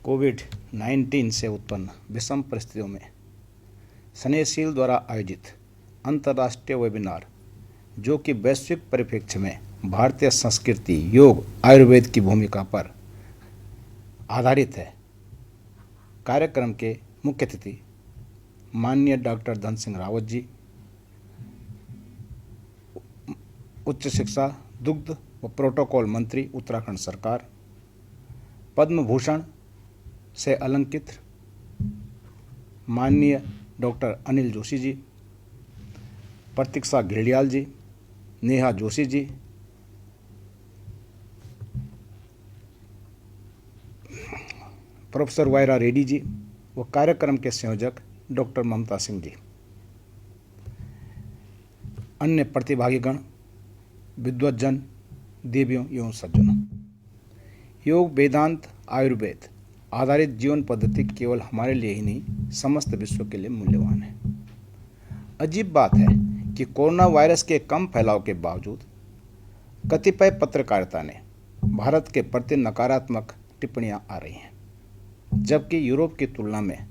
कोविड-19 से उत्पन्न विषम परिस्थितियों में स्नेहशील द्वारा आयोजित अंतर्राष्ट्रीय वेबिनार, जो कि वैश्विक परिप्रेक्ष्य में भारतीय संस्कृति, योग, आयुर्वेद की भूमिका पर आधारित है। कार्यक्रम के मुख्य अतिथि माननीय डॉक्टर धन सिंह रावत जी, उच्च शिक्षा, दुग्ध व प्रोटोकॉल मंत्री उत्तराखंड सरकार, पद्म भूषण से अलंकृत माननीय डॉक्टर अनिल जोशी जी, प्रतीक्षा घिल्डियाल जी, नेहा जोशी जी, प्रोफेसर वायरा रेड्डी जी व कार्यक्रम के संयोजक डॉक्टर ममता सिंह जी, अन्य प्रतिभागीगण, विद्वज्जन, देवियों एवं सज्जनों। योग, वेदांत, आयुर्वेद आधारित जीवन पद्धति केवल हमारे लिए ही नहीं, समस्त विश्व के लिए मूल्यवान है। अजीब बात है कि कोरोना वायरस के कम फैलाव के बावजूद कतिपय पत्रकारिता ने भारत के प्रति नकारात्मक टिप्पणियां आ रही हैं, जबकि यूरोप की तुलना में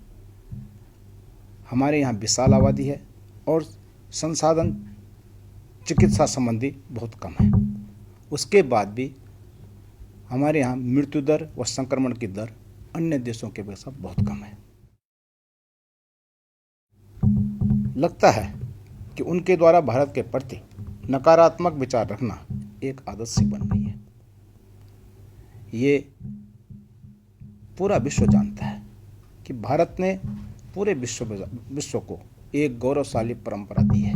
हमारे यहाँ विशाल आबादी है और संसाधन चिकित्सा संबंधी बहुत कम है। उसके बाद भी हमारे यहाँ मृत्यु दर व संक्रमण की दर अन्य देशों के अपेक्षा बहुत कम है। लगता है कि उनके द्वारा भारत के प्रति नकारात्मक विचार रखना एक आदत सी बन गई है। ये पूरा विश्व जानता है कि भारत ने पूरे विश्व को एक गौरवशाली परंपरा दी है।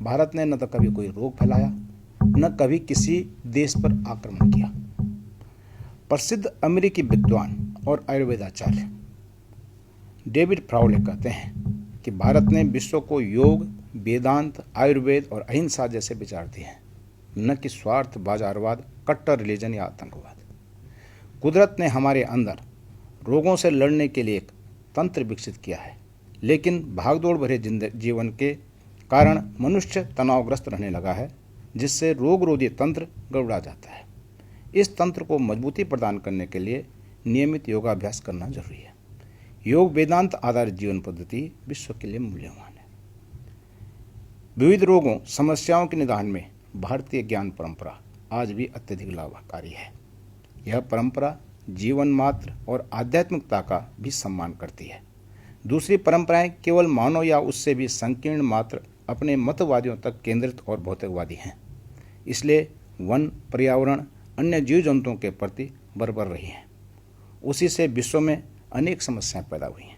भारत ने न तो कभी कोई रोग फैलाया, न कभी किसी देश पर आक्रमण किया। प्रसिद्ध अमेरिकी विद्वान और आयुर्वेदाचार्य डेविड फ्राउले कहते हैं कि भारत ने विश्व को योग, वेदांत, आयुर्वेद और अहिंसा जैसे विचार दिए हैं, न कि स्वार्थ, बाजारवाद, कट्टर रिलीजन या आतंकवाद। कुदरत ने हमारे अंदर रोगों से लड़ने के लिए एक तंत्र विकसित किया है, लेकिन भागदौड़ भरे जीवन के कारण मनुष्य तनावग्रस्त रहने लगा है, जिससे रोगरोधी तंत्र गड़बड़ा जाता है। इस तंत्र को मजबूती प्रदान करने के लिए नियमित योगाभ्यास करना जरूरी है। योग, वेदांत आधारित जीवन पद्धति विश्व के लिए मूल्यवान है। विविध रोगों, समस्याओं के निदान में भारतीय ज्ञान परंपरा आज भी अत्यधिक लाभकारी है। यह परंपरा जीवन मात्र और आध्यात्मिकता का भी सम्मान करती है। दूसरी परंपराएं केवल मानव या उससे भी संकीर्ण मात्र अपने मतवादियों तक केंद्रित और भौतिकवादी हैं। इसलिए वन, पर्यावरण, अन्य जीव जंतुओं के प्रति बर्बर रही हैं। उसी से विश्व में अनेक समस्याएं पैदा हुई हैं।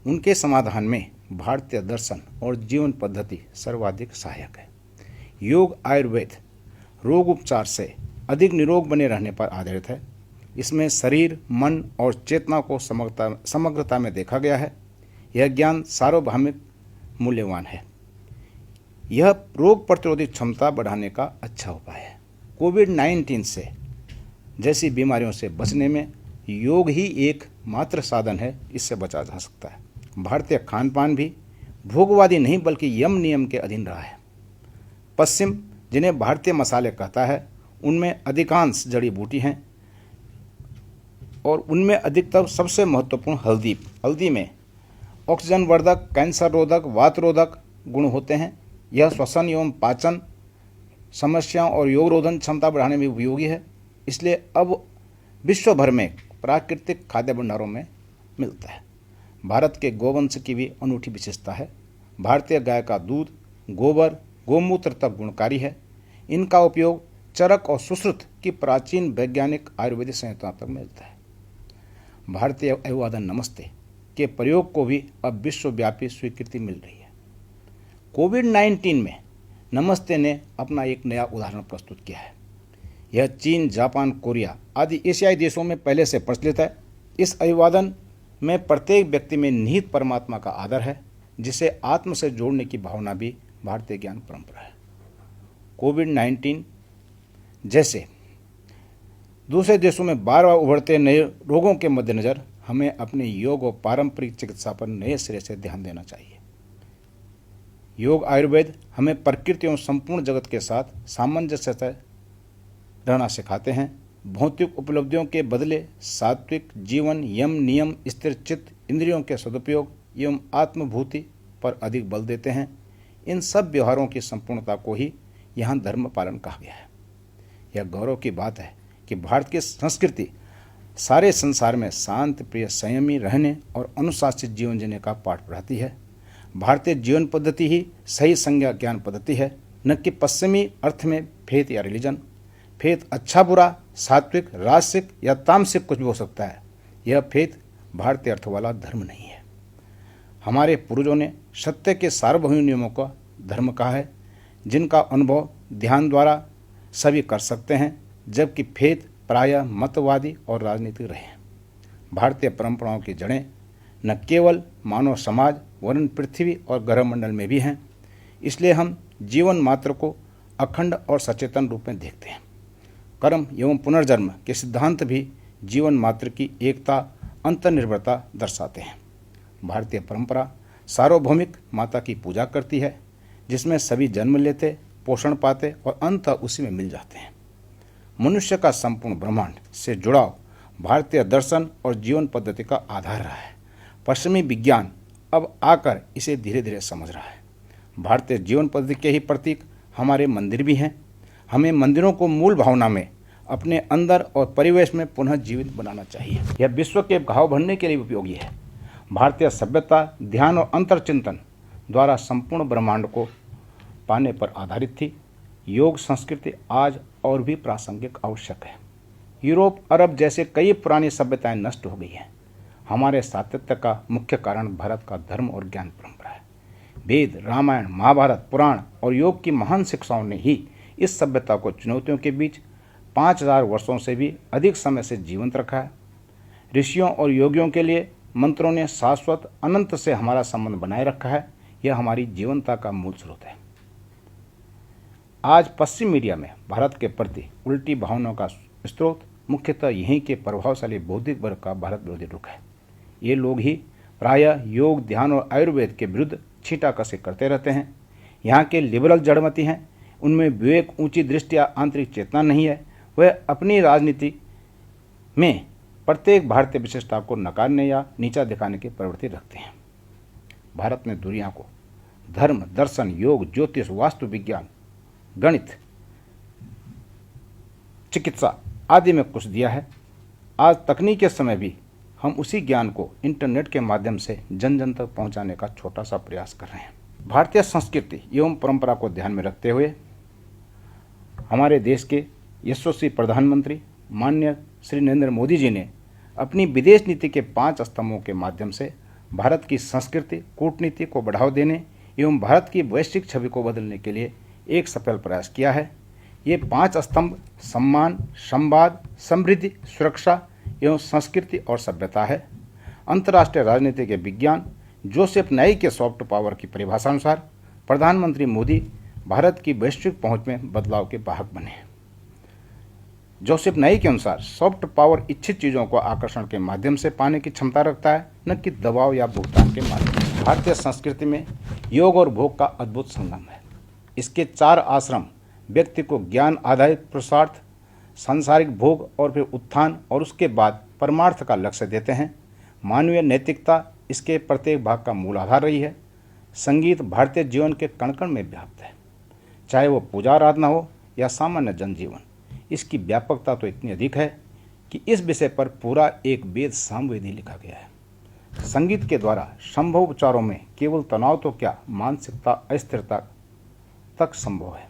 उनके समाधान में भारतीय दर्शन और जीवन पद्धति सर्वाधिक सहायक है। योग, आयुर्वेद रोग उपचार से अधिक निरोग बने रहने पर आधारित है। इसमें शरीर, मन और चेतना को समग्रता में देखा गया है। यह ज्ञान सार्वभौमिक मूल्यवान है। यह रोग प्रतिरोधी क्षमता बढ़ाने का अच्छा उपाय है। कोविड-19 से जैसी बीमारियों से बचने में योग ही एक मात्र साधन है, इससे बचा जा सकता है। भारतीय खान पान भी भोगवादी नहीं बल्कि यम नियम के अधीन रहा है। पश्चिम, जिन्हें भारतीय मसाले कहता है, उनमें अधिकांश जड़ी बूटी हैं और उनमें अधिकतर सबसे महत्वपूर्ण हल्दी में ऑक्सीजन वर्धक, कैंसर रोधक, वात रोधक गुण होते हैं। यह श्वसन एवं पाचन समस्याओं और योग रोधन क्षमता बढ़ाने में उपयोगी है। इसलिए अब विश्व भर में प्राकृतिक खाद्य भंडारों में मिलता है। भारत के गोवंश की भी अनूठी विशेषता है। भारतीय गाय का दूध, गोबर, गोमूत्र तक गुणकारी है। इनका उपयोग चरक और सुश्रुत की प्राचीन वैज्ञानिक आयुर्वेदिक संहिता तक मिलता है। भारतीय अभिवादन नमस्ते के प्रयोग को भी अब विश्वव्यापी स्वीकृति मिल रही है। कोविड-19 में नमस्ते ने अपना एक नया उदाहरण प्रस्तुत किया है। यह चीन, जापान, कोरिया आदि एशियाई देशों में पहले से प्रचलित है। इस अभिवादन में प्रत्येक व्यक्ति में निहित परमात्मा का आदर है, जिसे आत्म से जोड़ने की भावना भी भारतीय ज्ञान परंपरा है। कोविड-19 जैसे दूसरे देशों में बार बार उभरते नए रोगों के मद्देनज़र हमें अपने योग और पारंपरिक चिकित्सा पर नए सिरे से ध्यान देना चाहिए। योग, आयुर्वेद हमें प्रकृति एवं संपूर्ण जगत के साथ सामंजस्य से रहना सिखाते हैं। भौतिक उपलब्धियों के बदले सात्विक जीवन, यम नियम, स्थिर चित्त, इंद्रियों के सदुपयोग एवं आत्मभूति पर अधिक बल देते हैं। इन सब व्यवहारों की संपूर्णता को ही यहाँ धर्म पालन कहा गया है। यह गौरव की बात है कि भारत की संस्कृति सारे संसार में शांत, प्रिय, संयमी रहने और अनुशासित जीवन जीने का पाठ पढ़ाती है। भारतीय जीवन पद्धति ही सही संज्ञा ज्ञान पद्धति है, न कि पश्चिमी अर्थ में फेथ या रिलीजन। फेथ अच्छा बुरा, सात्विक, राजसिक या तामसिक कुछ भी हो सकता है। यह फेथ भारतीय अर्थ वाला धर्म नहीं है। हमारे पूर्वजों ने सत्य के सार्वभौमिक नियमों का धर्म कहा है, जिनका अनुभव ध्यान द्वारा सभी कर सकते हैं, जबकि फेथ प्रायः मतवादी और राजनीतिक रहे हैं। भारतीय परंपराओं की जड़ें न केवल मानव समाज वरन पृथ्वी और ग्रहमंडल में भी हैं। इसलिए हम जीवन मात्र को अखंड और सचेतन रूप में देखते हैं। कर्म एवं पुनर्जन्म के सिद्धांत भी जीवन मात्र की एकता, अंतर्निर्भरता दर्शाते हैं। भारतीय परंपरा सार्वभौमिक माता की पूजा करती है, जिसमें सभी जन्म लेते, पोषण पाते और अंत उसी में मिल जाते हैं। मनुष्य का संपूर्ण ब्रह्मांड से जुड़ाव भारतीय दर्शन और जीवन पद्धति का आधार रहा है। पश्चिमी विज्ञान अब आकर इसे धीरे धीरे समझ रहा है। भारतीय जीवन पद्धति के ही प्रतीक हमारे मंदिर भी हैं। हमें मंदिरों को मूल भावना में अपने अंदर और परिवेश में पुनः जीवित बनाना चाहिए। यह विश्व के घाव भरने के लिए उपयोगी है। भारतीय सभ्यता ध्यान और अंतर्चिंतन द्वारा संपूर्ण ब्रह्मांड को पाने पर आधारित थी। योग संस्कृति आज और भी प्रासंगिक आवश्यक है। यूरोप, अरब जैसे कई पुरानी सभ्यताएं नष्ट हो गई हैं। हमारे सातत्य का मुख्य कारण भारत का धर्म और ज्ञान परंपरा है। वेद, रामायण, महाभारत, पुराण और योग की महान शिक्षाओं ने ही इस सभ्यता को चुनौतियों के बीच 5000 वर्षों से भी अधिक समय से जीवंत रखा है। ऋषियों और योगियों के लिए मंत्रों ने शाश्वत अनंत से हमारा संबंध बनाए रखा है। यह हमारी जीवंतता का मूल स्रोत है। आज पश्चिम मीडिया में भारत के प्रति उल्टी भावनाओं का स्रोत मुख्यतः यहीं के प्रभावशाली बौद्धिक वर्ग का भारत विरोधी रुख है। ये लोग ही प्रायः योग, ध्यान और आयुर्वेद के विरुद्ध छींटाकशी करते रहते हैं। यहाँ के लिबरल जड़मती हैं। उनमें विवेक, ऊंची दृष्टि या आंतरिक चेतना नहीं है। वह अपनी राजनीति में प्रत्येक भारतीय विशेषता को नकारने या नीचा दिखाने की प्रवृत्ति रखते हैं। भारत ने दुनिया को धर्म, दर्शन, योग, ज्योतिष, वास्तु विज्ञान, गणित, चिकित्सा आदि में कुछ दिया है। आज तकनीक के समय भी हम उसी ज्ञान को इंटरनेट के माध्यम से जन जन तक पहुंचाने का छोटा सा प्रयास कर रहे हैं। भारतीय संस्कृति एवं परंपरा को ध्यान में रखते हुए हमारे देश के यशस्वी प्रधानमंत्री माननीय श्री नरेंद्र मोदी जी ने अपनी विदेश नीति के 5 स्तंभों के माध्यम से भारत की संस्कृति, कूटनीति को बढ़ावा देने एवं भारत की वैश्विक छवि को बदलने के लिए एक सफल प्रयास किया है। ये 5 स्तंभ सम्मान, संवाद, समृद्धि, सुरक्षा एवं संस्कृति और सभ्यता है। अंतर्राष्ट्रीय राजनीति के विज्ञान जोसेफ नाई के सॉफ्ट पावर की परिभाषा अनुसार प्रधानमंत्री मोदी भारत की वैश्विक पहुंच में बदलाव के वाहक बने। जोसेफ नाई के अनुसार सॉफ्ट पावर इच्छित चीज़ों को आकर्षण के माध्यम से पाने की क्षमता रखता है, न कि दबाव या भुगतान के माध्यम से। भारतीय संस्कृति में योग और भोग का अद्भुत संगम है। इसके 4 आश्रम व्यक्ति को ज्ञान आधारित पुरुषार्थ, सांसारिक भोग और फिर उत्थान और उसके बाद परमार्थ का लक्ष्य देते हैं। मानवीय नैतिकता इसके प्रत्येक भाग का मूल आधार रही है। संगीत भारतीय जीवन के कण कण में व्याप्त है, चाहे वो पूजा आराधना हो या सामान्य जनजीवन। इसकी व्यापकता तो इतनी अधिक है कि इस विषय पर पूरा एक वेद सामवेद ही लिखा गया है। संगीत के द्वारा संभव उपचारों में केवल तनाव तो क्या, मानसिकता अस्थिरता तक संभव है।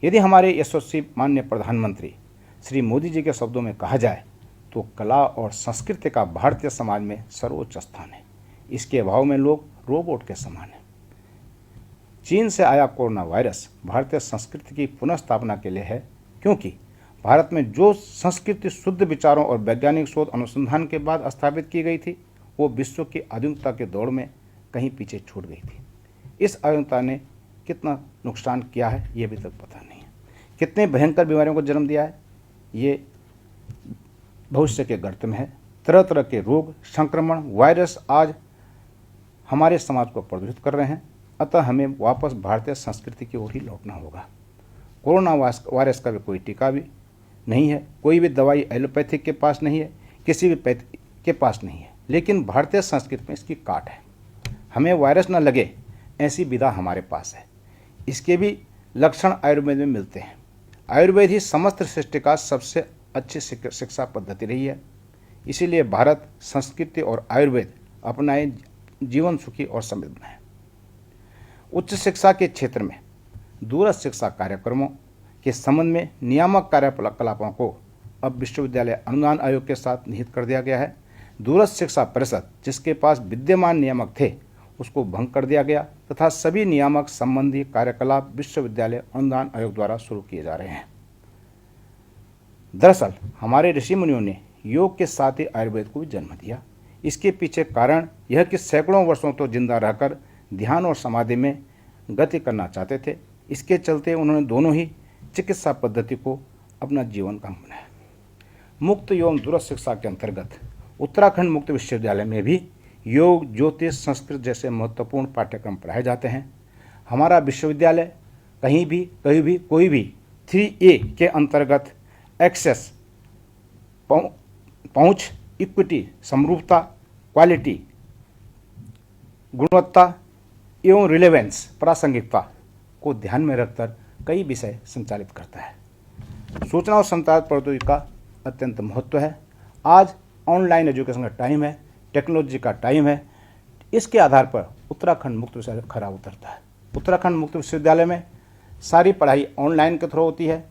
यदि हमारे यशस्वी माननीय प्रधानमंत्री श्री मोदी जी के शब्दों में कहा जाए तो कला और संस्कृति का भारतीय समाज में सर्वोच्च स्थान है। इसके अभाव में लोग रोबोट के समान हैं। चीन से आया कोरोना वायरस भारतीय संस्कृति की पुनः स्थापना के लिए है, क्योंकि भारत में जो संस्कृति शुद्ध विचारों और वैज्ञानिक शोध अनुसंधान के बाद स्थापित की गई थी, वो विश्व की आधुनिकता के दौड़ में कहीं पीछे छूट गई थी। इस आधुनिकता ने कितना नुकसान किया है ये अभी तक पता नहीं है। कितने भयंकर बीमारियों को जन्म दिया है ये भविष्य के गर्त में है। तरह तरह के रोग, संक्रमण, वायरस आज हमारे समाज को प्रदूषित कर रहे हैं। अतः हमें वापस भारतीय संस्कृति की ओर ही लौटना होगा। कोरोना वायरस का भी कोई टीका भी नहीं है, कोई भी दवाई एलोपैथिक के पास नहीं है, किसी भी पैथ के पास नहीं है, लेकिन भारतीय संस्कृति में इसकी काट है। हमें वायरस न लगे ऐसी विधा हमारे पास है। इसके भी लक्षण आयुर्वेद में मिलते हैं। आयुर्वेद ही समस्त सृष्टि का सबसे अच्छी शिक्षा पद्धति रही है। इसीलिए भारत संस्कृति और आयुर्वेद अपनाए जीवन सुखी और समृद्ध है। उच्च शिक्षा के क्षेत्र में दूरस्थ शिक्षा कार्यक्रमों के संबंध में नियामक कार्यकलापों को अब विश्वविद्यालय अनुदान आयोग के साथ निहित कर दिया गया है। दूरस्थ शिक्षा परिषद जिसके पास विद्यमान नियामक थे उसको भंग कर दिया गया तथा सभी नियामक संबंधी कार्यकलाप विश्वविद्यालय अनुदान आयोग द्वारा शुरू किए जा रहे हैं। दरअसल हमारे ऋषि मुनियों ने योग के साथ ही आयुर्वेद को भी जन्म दिया। इसके पीछे कारण यह कि सैकड़ों वर्षों तो जिंदा रहकर ध्यान और समाधि में गति करना चाहते थे। इसके चलते उन्होंने दोनों ही चिकित्सा पद्धति को अपना जीवन का बनाया। मुक्त एवं दूरस्थ शिक्षा के अंतर्गत उत्तराखंड मुक्त विश्वविद्यालय में भी योग, ज्योतिष, संस्कृत जैसे महत्वपूर्ण पाठ्यक्रम पढ़ाए जाते हैं। हमारा विश्वविद्यालय कहीं भी कोई भी 3A के अंतर्गत एक्सेस, पहुंच, इक्विटी, समरूपता, क्वालिटी, गुणवत्ता एवं रिलेवेंस, प्रासंगिकता को ध्यान में रखकर कई विषय संचालित करता है। सूचना और संचार प्रौद्योगिकी का अत्यंत महत्व है। आज ऑनलाइन एजुकेशन का टाइम है, टेक्नोलॉजी का टाइम है। इसके आधार पर उत्तराखंड मुक्त विश्वविद्यालय खरा उतरता है। उत्तराखंड मुक्त विश्वविद्यालय में सारी पढ़ाई ऑनलाइन के थ्रू होती है।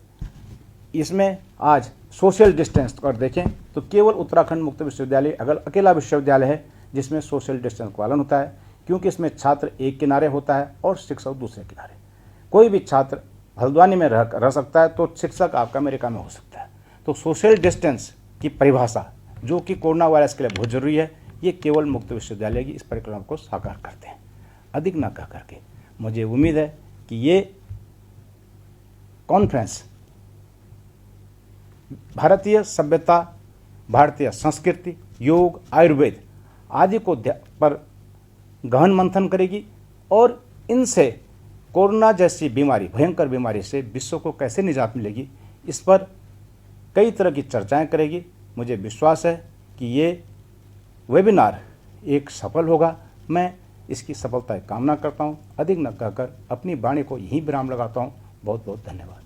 इसमें आज सोशल डिस्टेंस कर देखें तो केवल उत्तराखंड मुक्त विश्वविद्यालय अकेला विश्वविद्यालय है जिसमें सोशल डिस्टेंस का पालन होता है, क्योंकि इसमें छात्र एक किनारे होता है और शिक्षक दूसरे किनारे। कोई भी छात्र हल्द्वानी में रह सकता है तो शिक्षक आपका अमेरिका में हो सकता है। तो सोशल डिस्टेंस की परिभाषा जो कि कोरोना वायरस के लिए बहुत जरूरी है, ये केवल मुक्त विश्वविद्यालय की इस परिकल्पना को साकार करते हैं। अधिक न कह करके मुझे उम्मीद है कि ये कॉन्फ्रेंस भारतीय सभ्यता, भारतीय संस्कृति, योग, आयुर्वेद आदि को पर गहन मंथन करेगी और इनसे कोरोना जैसी बीमारी, भयंकर बीमारी से विश्व को कैसे निजात मिलेगी, इस पर कई तरह की चर्चाएं करेगी। मुझे विश्वास है कि ये वेबिनार एक सफल होगा। मैं इसकी सफलता की कामना करता हूं। अधिक न कहकर अपनी वाणी को यहीं विराम लगाता हूं। बहुत बहुत धन्यवाद।